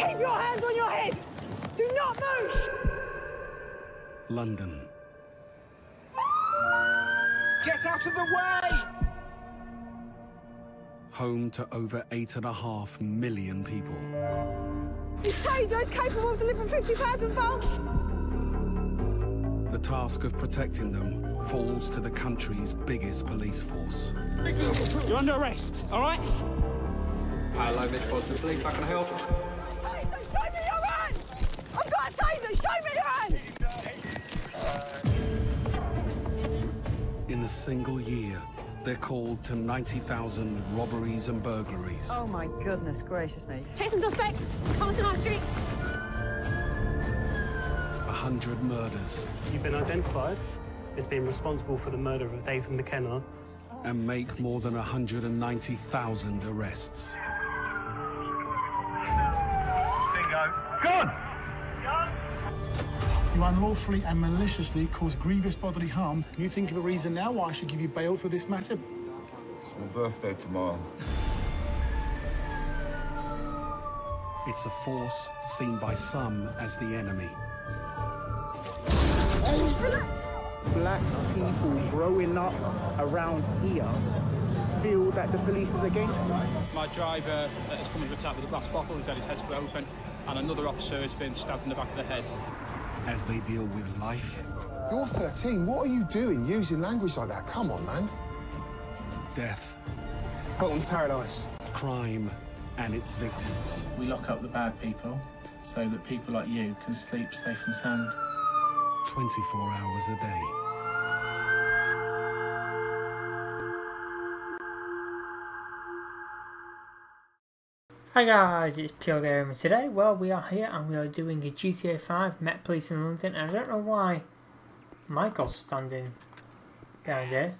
Keep your hands on your head! Do not move! London. Get out of the way! Home to over 8.5 million people. This taser is capable of delivering 50,000 volts! The task of protecting them falls to the country's biggest police force. You're under arrest, all right? Hello, Metropolitan Police, how can I help? Taser, show me your hand! I've got a taser, show me your hand! In a single year, they're called to 90,000 robberies and burglaries. Oh my goodness gracious me. Chasing suspects! Compton High Street! 100 murders. You've been identified as being responsible for the murder of David McKenna. And make more than 190,000 arrests. Bingo. Gun! You unlawfully and maliciously cause grievous bodily harm. Can you think of a reason now why I should give you bail for this matter? It's my birthday tomorrow. It's a force seen by some as the enemy. Black people growing up around here feel that the police is against them. My driver has come into attack with a glass bottle, he's had his head split open, and another officer has been stabbed in the back of the head. As they deal with life. You're 13, what are you doing using language like that? Come on, man. Death. Bolton Paradise. Crime and its victims. We lock up the bad people so that people like you can sleep safe and sound. 24 hours a day. Hi guys, it's Pure Gamer. Today, well, we are here and we are doing a GTA 5 Met Police in London, and I don't know why Michael's standing down there.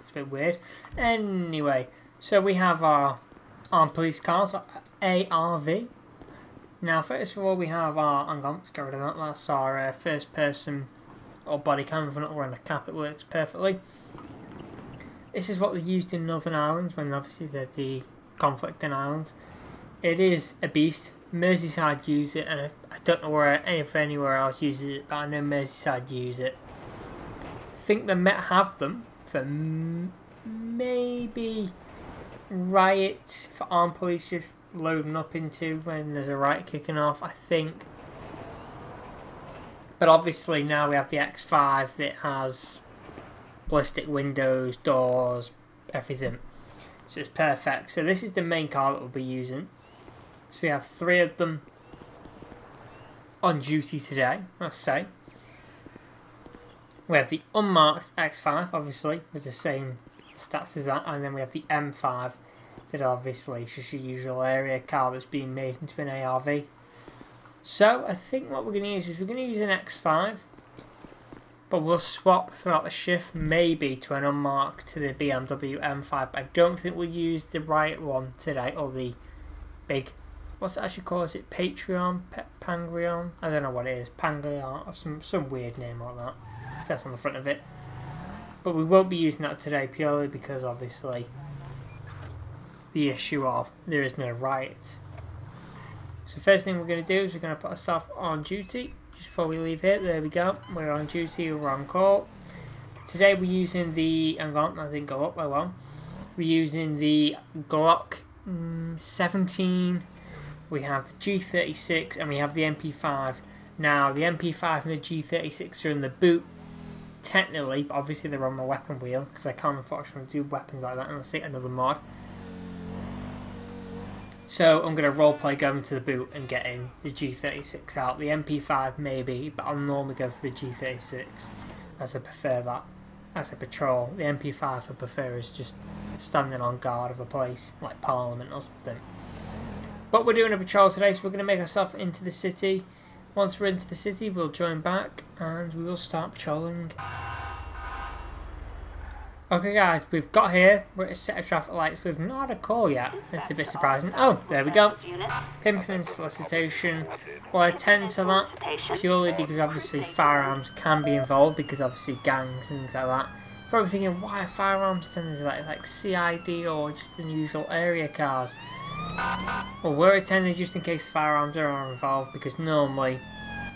It's a bit weird. Anyway, so we have our armed police cars, ARV. Now, first of all, we have our, hang on, let's get rid of that, that's our first person or body cam. If we're not wearing a cap, it works perfectly. This is what they used in Northern Ireland when obviously there's the conflict in Ireland. It is a beast. Merseyside use it, and I don't know where if anywhere else uses it, but I know Merseyside use it. I think the Met have them for maybe riots for armed police just loading up into when there's a riot kicking off, I think. But obviously now we have the X5 that has ballistic windows, doors, everything. So it's perfect. So this is the main car that we'll be using. So we have 3 of them on duty today, let's say. We have the unmarked X5, obviously, with the same stats as that. And then we have the M5, that obviously is just a usual area car that's being made into an ARV. So I think what we're going to use is we're going to use an X5. But we'll swap throughout the shift, maybe to an unmarked to the BMW M5. But I don't think we'll use the Riot one today, or the big, what's it actually called? Is it Patreon? Pangreon? I don't know what it is. Pangreon, or some weird name like that. It says on the front of it. But we won't be using that today purely because obviously the issue of there is no riot. So first thing we're going to do is we're going to put ourselves on duty. Just before we leave here, there we go. We're on duty, we're on call. Today we're using the, hang on, I didn't go up by one. We're using the Glock 17. We have the G36 and we have the MP5. Now the MP5 and the G36 are in the boot, technically, but obviously they're on my weapon wheel because I can't unfortunately do weapons like that unless I get another mod. So I'm going to roleplay going to the boot and getting the G36 out. The MP5 maybe, but I'll normally go for the G36 as I prefer that as a patrol. The MP5 I prefer is just standing on guard of a place like Parliament or something. But we're doing a patrol today, so we're going to make ourselves into the city. Once we're into the city, we'll join back and we will start patrolling. Okay guys, we've got here, we're at a set of traffic lights, we've not had a call yet, it's a bit surprising. Oh, there we go, pimping and solicitation. Well, I tend to that purely because obviously firearms can be involved, because obviously gangs and things like that Probably thinking, why are firearms tenders like CID or just unusual area cars? Well, we're attending just in case firearms are involved, because normally,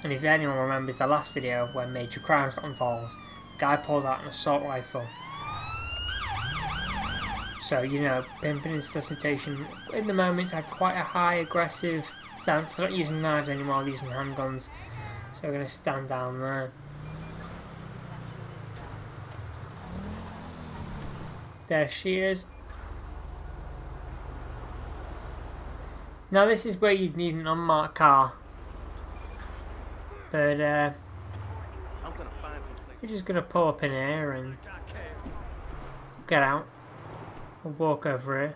and if anyone remembers the last video where major crimes got involved, the guy pulled out an assault rifle. So, you know, pimping and solicitation in the moment had quite a high aggressive stance. They're not using knives anymore, they're using handguns. So we're going to stand down there. There she is. Now this is where you'd need an unmarked car. But we're just going to pull up in here and get out. We'll walk over here.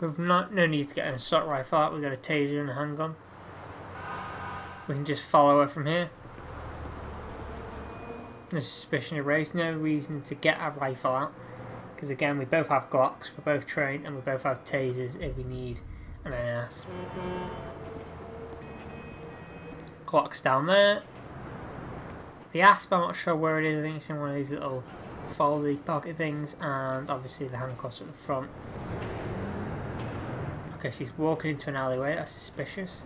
We've no need to get an assault rifle out, we've got a taser and a handgun. We can just follow her from here. No suspicion erased, no reason to get a rifle out. Because again, we both have Glocks, we're both trained, and we both have tasers if we need an AS. Glock's down there. The ASP, I'm not sure where it is, I think it's in one of these little foldy pocket things, and obviously the handcuffs at the front. Okay, she's walking into an alleyway, that's suspicious.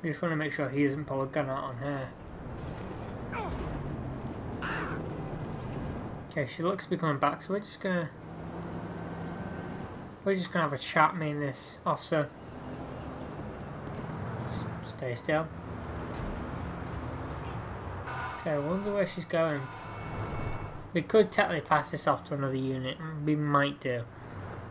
We just want to make sure he doesn't pull a gun out on her. Okay, she looks to be coming back, so we're just gonna have a chat, me and this officer. Stay still. Okay, I wonder where she's going. We could technically pass this off to another unit, we might do.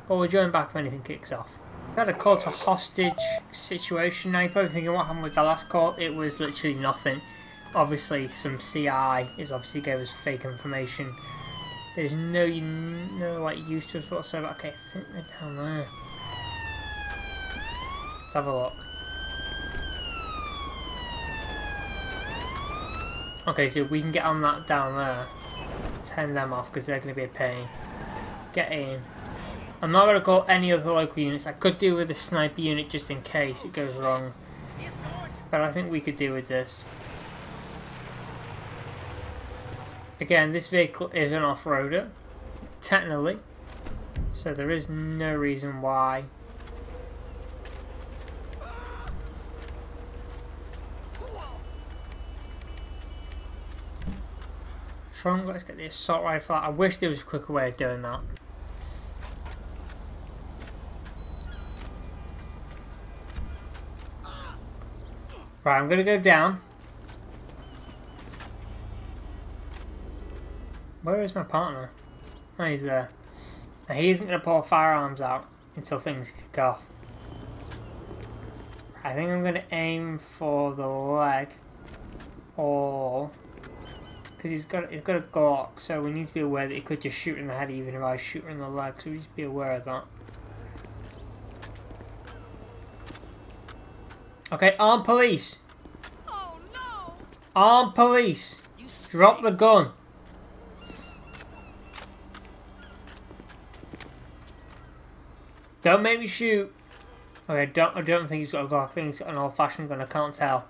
But we'll join back if anything kicks off. We had a call to hostage situation. Now you're probably thinking what happened with the last call. It was literally nothing. Obviously some CI is obviously gave us fake information. There's no like use to us whatsoever. Okay, I think they're down there. Let's have a look. Okay, so we can get on that down there. Turn them off because they're going to be a pain. Get in. I'm not going to call any other local units. I could do with a sniper unit just in case it goes wrong. But I think we could do with this. Again, this vehicle is an off-roader, technically, so there is no reason why. Strong, let's get the assault rifle out. I wish there was a quicker way of doing that. Right, I'm going to go down. Where is my partner? Oh, he's there. Now, he isn't going to pull firearms out until things kick off. I think I'm going to aim for the leg. Or... because he's got a Glock, so we need to be aware that he could just shoot in the head even if I shoot in the leg, so we need to be aware of that. Okay, armed police! Oh no! Armed police! Drop the gun! Don't make me shoot. Okay, I don't think he's got a Glock. I think he's got an old-fashioned gun. I can't tell.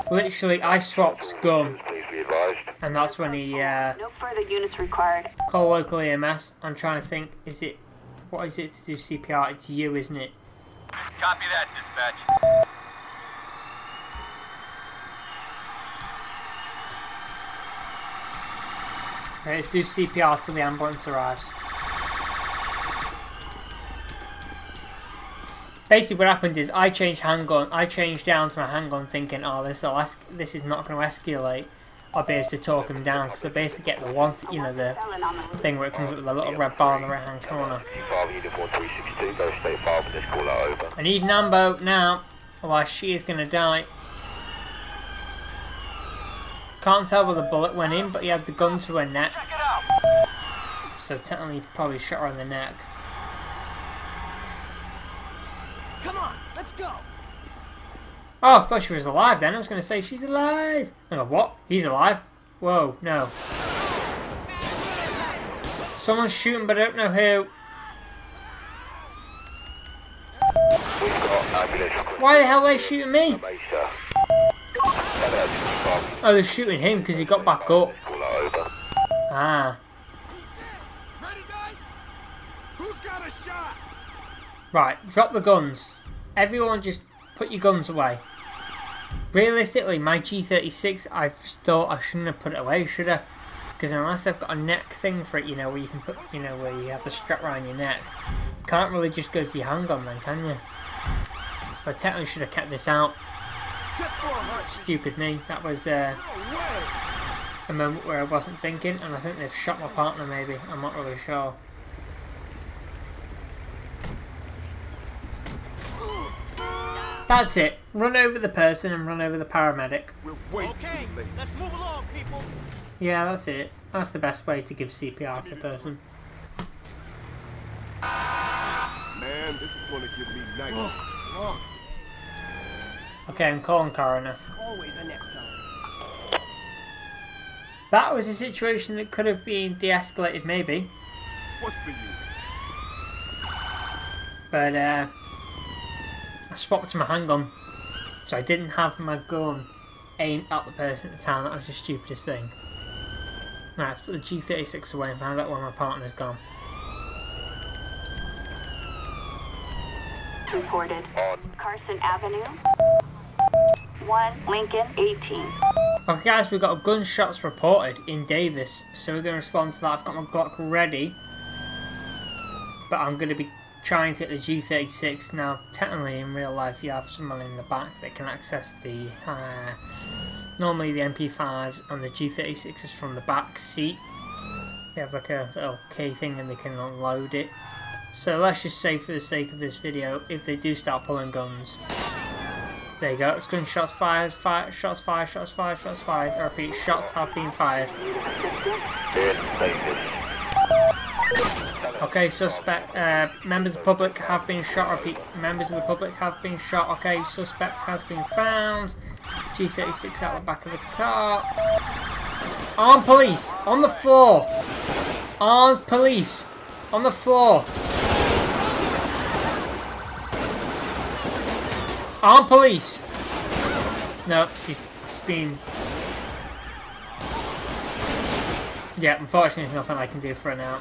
Literally, I swapped gun, and that's when he no further units required. called local EMS. I'm trying to think. What is it to do CPR? It's you, isn't it? Copy that, dispatch. Okay, let's do CPR till the ambulance arrives. Basically what happened is I changed handgun, I changed down to my handgun thinking, oh this is not going to escalate. I'll be able to talk him down because I basically get the one, you know, the thing where it comes up with a little red bar on the right hand corner. I need an ambo now, otherwise she is going to die. Can't tell where the bullet went in, but he had the gun to her neck. So technically probably shot her in the neck. Come on, let's go. Oh, I thought she was alive then. I was going to say she's alive. Hang on, what? He's alive? Whoa, no. Someone's shooting, but I don't know who. We've got Why the hell are they shooting me? Oh, they're shooting him because he got back up. Ah. Right, drop the guns. Everyone just put your guns away. Realistically, my G36, I thought I shouldn't have put it away, should I? Because unless I've got a neck thing for it, you know, where you can put, you know, where you have the strap around your neck, you can't really just go to your handgun then, can you? So I technically should have kept this out. Stupid me. That was a moment where I wasn't thinking, and I think they've shot my partner maybe. I'm not really sure. That's it. Run over the person and run over the paramedic. Okay, let's move along, people. Yeah, that's it. That's the best way to give CPR to a person. Man, this is gonna give me nice. Okay, I'm calling coroner. Always a next time. That was a situation that could have been de-escalated, maybe. What's the use? But I swapped to my handgun, so I didn't have my gun aimed at the person at the time. That was the stupidest thing. Right, let's put the G36 away and find out where my partner's gone. Reported. Carson Avenue. 1 Lincoln 18. Okay guys, we've got gunshots reported in Davis, so we're going to respond to that. I've got my Glock ready, but I'm going to be trying to hit the G36. Now, technically in real life you have someone in the back that can access the, normally the MP5s and the G36s from the back seat. They have like a little key thing and they can unload it. So let's just say for the sake of this video, if they do start pulling guns. There you go, it's gunshots fired, shots fired, shots fired, shots fired. I repeat, shots have been fired. Okay, suspect, members of the public have been shot. I repeat, members of the public have been shot. Okay, suspect has been found. G36 out the back of the car. Armed police on the floor. Armed police on the floor. Armed police. No, she's been. Yeah, unfortunately, there's nothing I can do for her now.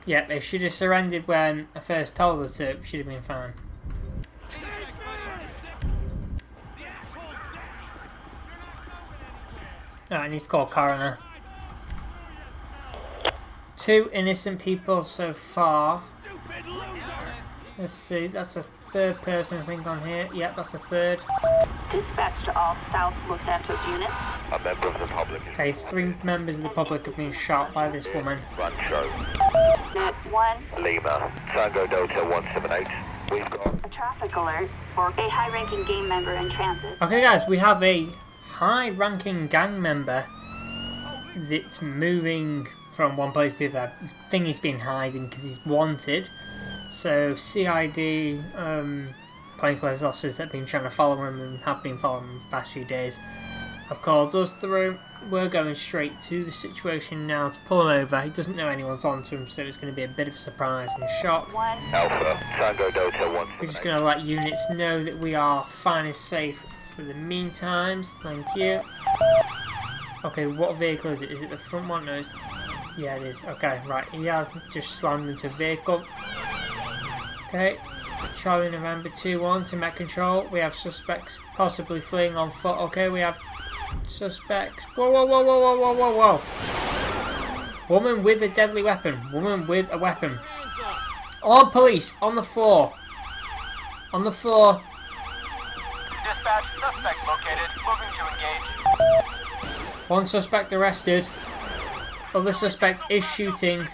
Yeah, they should have surrendered when I first told her to. Should have been fine. Alright, I need to call coroner. 2 innocent people so far. Let's see, that's a third person I think on here. Yep, that's a third. Dispatch to all South Los Santos units. A member of the public. Okay, 3 members of the public have been shot by this woman. Rancho. Net 1. Lima. Tango Delta 178. We've got A traffic alert for a high-ranking gang member in transit. Okay guys, we have a high-ranking gang member that's moving from one place to the other. I think he's been hiding because he's wanted. So CID, plainclothes officers that have been trying to follow him and have been following him the past few days have called us through. We're going straight to the situation now to pull him over. He doesn't know anyone's onto him, so it's going to be a bit of a surprise and a shock. Alpha. Tango Delta 178. We're just going to let units know that we are fine and safe for the meantime. Thank you. Okay, what vehicle is it? Is it the front one? No, it's... Yeah, it is. Okay, right. He has just slammed into a vehicle. Okay. Charlie November 2-1 to Met Control. We have suspects possibly fleeing on foot. Okay, we have suspects. Whoa, whoa, whoa, whoa, whoa, whoa, whoa, whoa. Woman with a deadly weapon. Woman with a weapon. All police on the floor. On the floor. Dispatch. Suspect located. Moving to engage. One suspect arrested. Other suspect is shooting.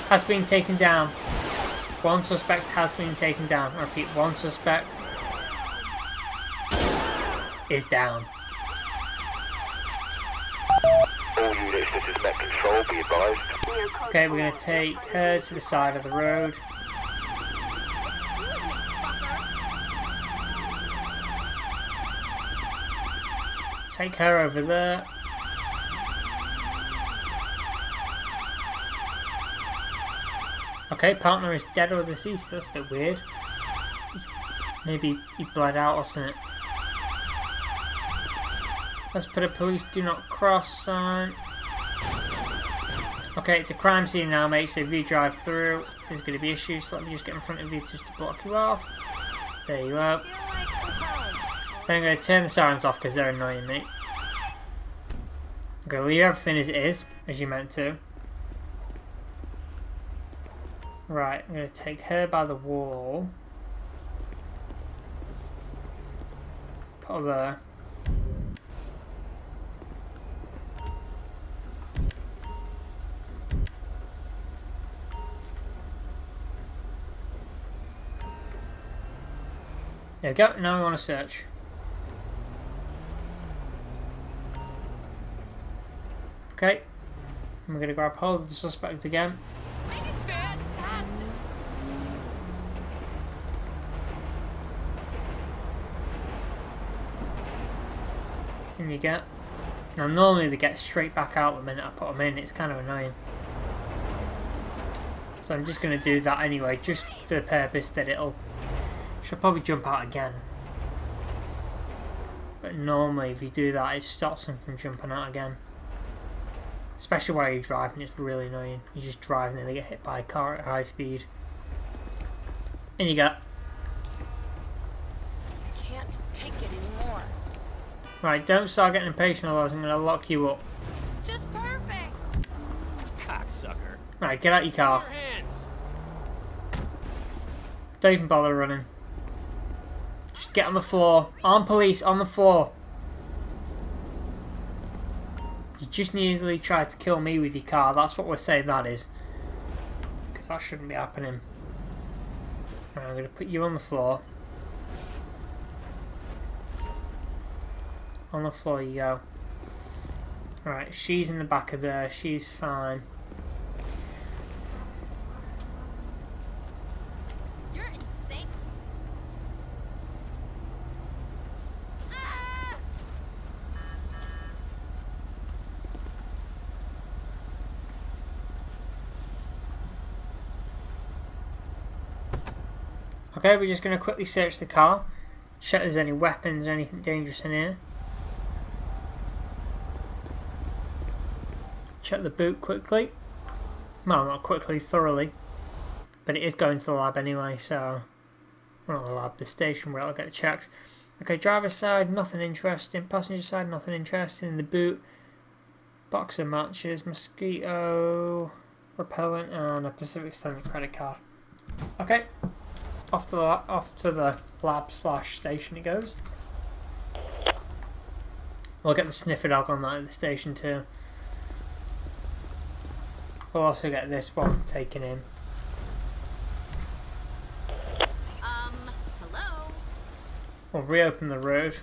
Has been taken down. One suspect has been taken down. I repeat, one suspect is down. All units, this is Met Control, be advised. Okay, we're going to take her to the side of the road. Take her over there. Okay, partner is dead or deceased. That's a bit weird. Maybe he bled out or something. Let's put a police do not cross sign. Okay, it's a crime scene now, mate, so if you drive through, there's going to be issues. So let me just get in front of you just to block you off. There you are. Then I'm going to turn the sirens off because they're annoying me. I'm going to leave everything as it is, as you meant to. Right, I'm going to take her by the wall. Put her there. There we go, now we want to search. Okay, and we're going to grab hold of the suspect again. And you get. Now normally they get straight back out the minute I put them in, it's kind of annoying. So I'm just going to do that anyway, just for the purpose that it'll... Should probably jump out again. But normally if you do that, it stops them from jumping out again. Especially while you're driving, it's really annoying. You're just driving and they get hit by a car at high speed. And you go. Can't take it anymore. Right, don't start getting impatient, otherwise I'm going to lock you up. Just perfect. Cocksucker. Right, get out your car. Don't even bother running. Just get on the floor. Armed police on the floor. You just nearly tried to kill me with your car. That's what we're saying that is. Because that shouldn't be happening. Right, I'm going to put you on the floor. On the floor you go. Right, she's in the back of there. She's fine. You're insane. Okay, we're just going to quickly search the car. Check if there's any weapons or anything dangerous in here. Check the boot quickly. Well, not quickly, thoroughly. But it is going to the lab anyway, so... Well, not the lab, the station where I'll get checked. Okay, driver's side, nothing interesting. Passenger side, nothing interesting. In the boot, boxer matches, mosquito, repellent, and a Pacific Standard credit card. Okay, off to the lab / station it goes. We'll get the sniffer dog on that at the station too. We'll also get this one taken in. Hello? We'll reopen the road.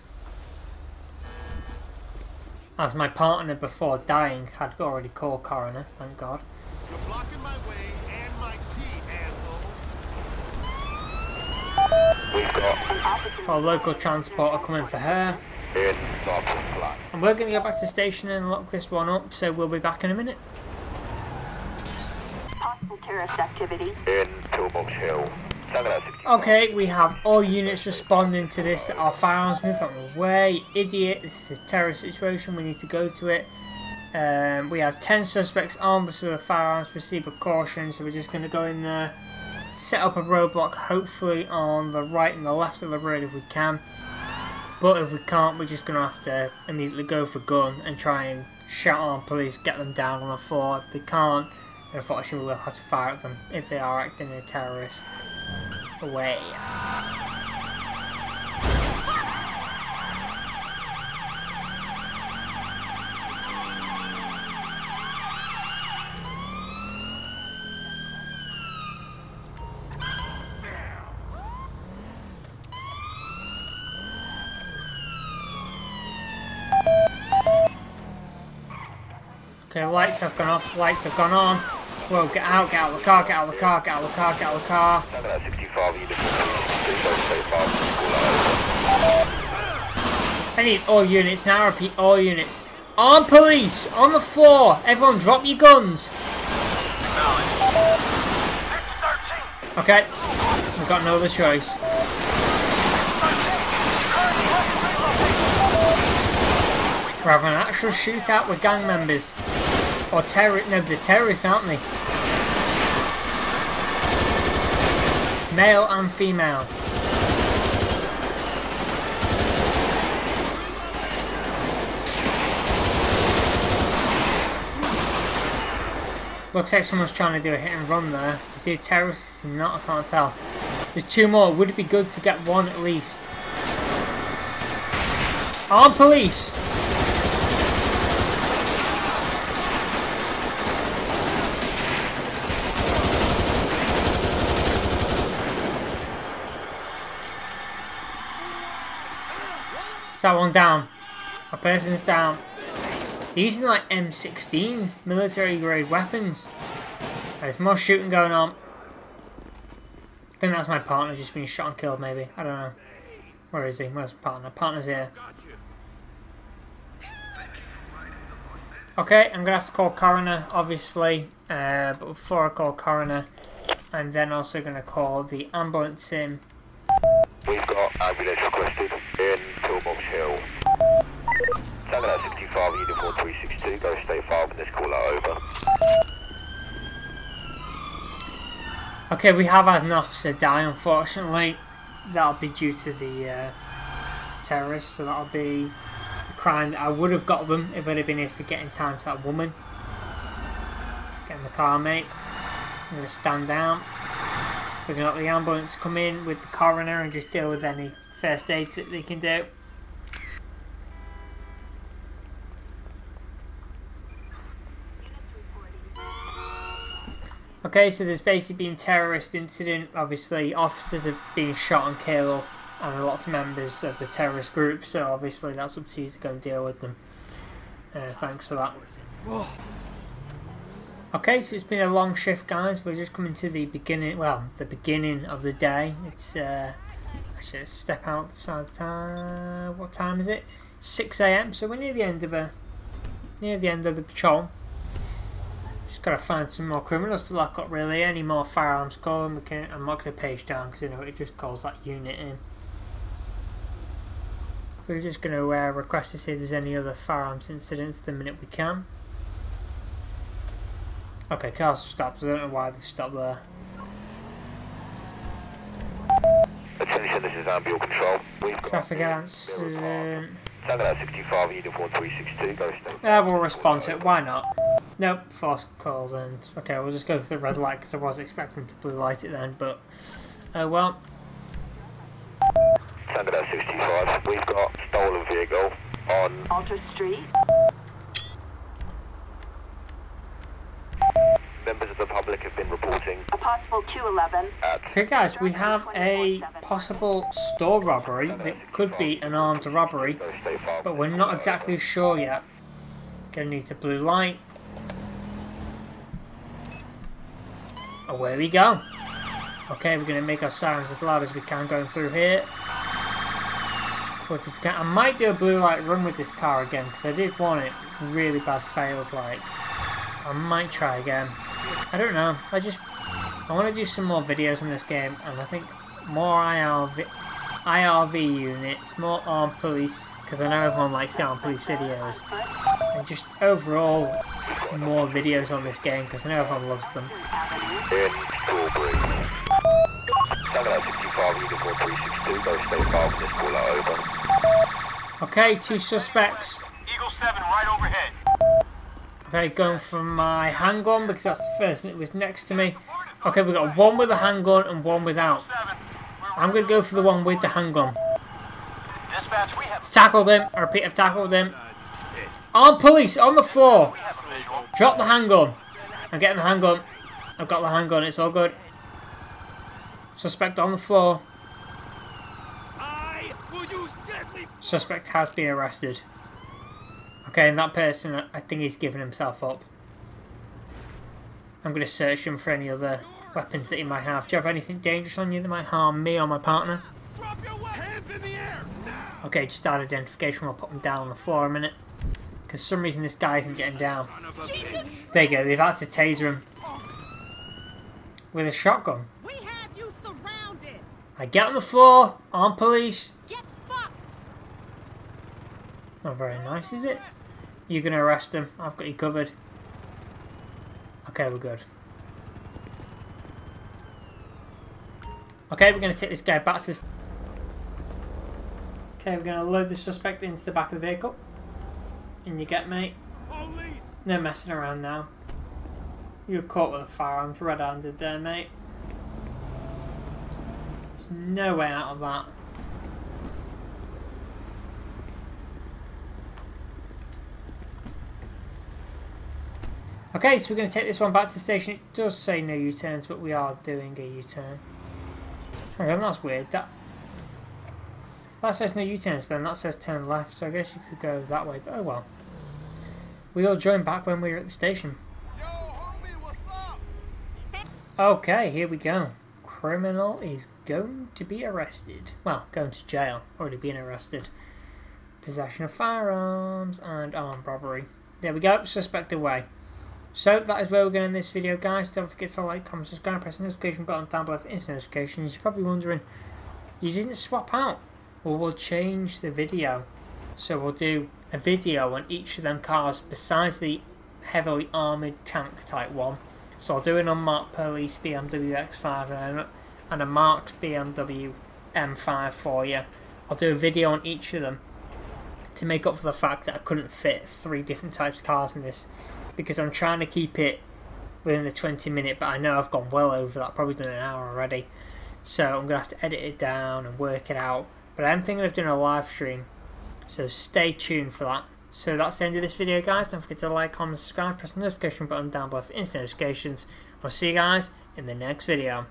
As my partner before dying had already called coroner, thank God. You're blocking my way and my tea, asshole. We've got Our local transporter coming for her. And we're going to go back to the station and lock this one up, so we'll be back in a minute. possible terrorist activity. In Pillbox Hill. Okay, we have all units responding to this that are firearms. Move out of the way, idiot. This is a terrorist situation. We need to go to it. We have 10 suspects armed with firearms. Proceed with caution. So we're just going to go in there, set up a roadblock, hopefully on the right and the left of the road if we can. But if we can't, we're just going to have to immediately go for gun and try and shout on police, get them down on the floor. If they can't, unfortunately we'll have to fire at them if they are acting in a terrorist way. Okay, lights have gone off, lights have gone on. Whoa, get out of the car, get out of the car, get out of the car, get out of the car. I need all units now, repeat, all units. Armed police, on the floor, everyone drop your guns. Okay, we've got no other choice. We're having an actual shootout with gang members. Or no, they're terrorists, aren't they? Male and female. Looks like someone's trying to do a hit and run there. Is he a terrorist? Is he not? I can't tell. There's two more. Would it be good to get one at least? Armed police! Is that one down? A person's down. They're using like M16s, military grade weapons. There's more shooting going on. I think that's my partner just being shot and killed maybe. I don't know. Where is he? Where's my partner? Partner's here. Okay, I'm going to have to call coroner obviously. But before I call coroner, I'm then also going to call the ambulance in. We've got ambulance requested in Pillbox Hill. Tango at 65, uniform 362, go state 5 and this call out over. Okay, we have had an officer die unfortunately. That'll be due to the terrorists, so that'll be a crime that I would have got them if I'd have been able to get in time to that woman. Get in the car, mate. I'm going to stand down. We're going to let the ambulance come in with the coroner and just deal with any first aid that they can do. Okay, so there's basically been a terrorist incident. Obviously, officers have been shot and killed, and lots of members of the terrorist group. So obviously, that's up to you to go and deal with them. Thanks for that. Okay, so it's been a long shift, guys. We're just coming to the beginning. Well, the beginning of the day. It's I should step outside the time. What time is it? 6 AM. So we're near the end of the patrol. Just gotta find some more criminals to lock up. Really, any more firearms calling? I'm not gonna page down because you know it just calls that unit in. We're just gonna request to see if there's any other firearms incidents the minute we can. Okay, cars stopped. I don't know why they've stopped there. Attention, this is Ambulance Control. We've got traffic accident. Tango at 65, uniform 362, go state. Yeah, we'll respond to it. Why not? Nope, false calls and okay, we'll just go through the red light because I was expecting to blue light it then, but well. Tango at 65, we've got stolen vehicle on Alter Street. Members of the public have been reporting a possible 211. Okay guys, we have a possible store robbery that could be an armed robbery, but we're not exactly sure yet. Gonna need a blue light. Away we go. Okay, we're gonna make our sirens as loud as we can going through here. Quick as we can. I might do a blue light run with this car again because I did want it really bad failed like. I might try again. I don't know. I want to do some more videos on this game, and I think more IRV units, more armed police, because I know everyone likes the armed police videos, and just overall more videos on this game because I know everyone loves them. in Strawberry. Tango at 65, uniform 362, go state 5 and this call out over. Okay, 2 suspects. Eagle 7 right overhead. Okay, going for my handgun because that's the first thing that was next to me. Okay, we've got one with a handgun and one without. I'm going to go for the one with the handgun. Tackled him. I repeat, I've tackled him. Armed police on the floor. Drop the handgun. I'm getting the handgun. I've got the handgun. It's all good. Suspect on the floor. Suspect has been arrested. Okay, and that person, I think he's given himself up. I'm going to search him for any other weapons that he might have. Do you have anything dangerous on you that might harm me or my partner? Okay, just start identification. We'll put him down on the floor a minute. Because for some reason this guy isn't getting down. There you go, they've had to taser him. With a shotgun. I get on the floor, armed police. Get fucked. Not very nice, is it? You're going to arrest him. I've got you covered. Okay, we're good. Okay, we're going to take this guy back to this. Okay, we're going to load the suspect into the back of the vehicle. In you get, mate. Police. No messing around now. You were caught with a firearms red-handed there, mate. There's no way out of that. Okay, so we're going to take this one back to the station. It does say no U-turns, but we are doing a U-turn. Okay, that's weird. That says no U-turns, but then that says turn left, so I guess you could go that way, but oh well. We all joined back when we were at the station. Yo, homie, what's up? Okay, here we go. Criminal is going to be arrested. Well, going to jail. Already been arrested. Possession of firearms and armed robbery. There we go, suspect away. So that is where we're going to end this video, guys. Don't forget to like, comment, subscribe, press the notification button down below for instant notifications. You're probably wondering, you didn't swap out. Well, we'll change the video. So we'll do a video on each of them cars besides the heavily armoured tank type one. So I'll do an unmarked police BMW X5 and a marked BMW M5 for you. I'll do a video on each of them to make up for the fact that I couldn't fit 3 different types of cars in this, because I'm trying to keep it within the 20-minute, but I know I've gone well over that, probably done an hour already. So I'm going to have to edit it down and work it out. But I am thinking of doing a live stream, so stay tuned for that. So that's the end of this video, guys. Don't forget to like, comment, subscribe, press the notification button down below for instant notifications. I'll see you guys in the next video.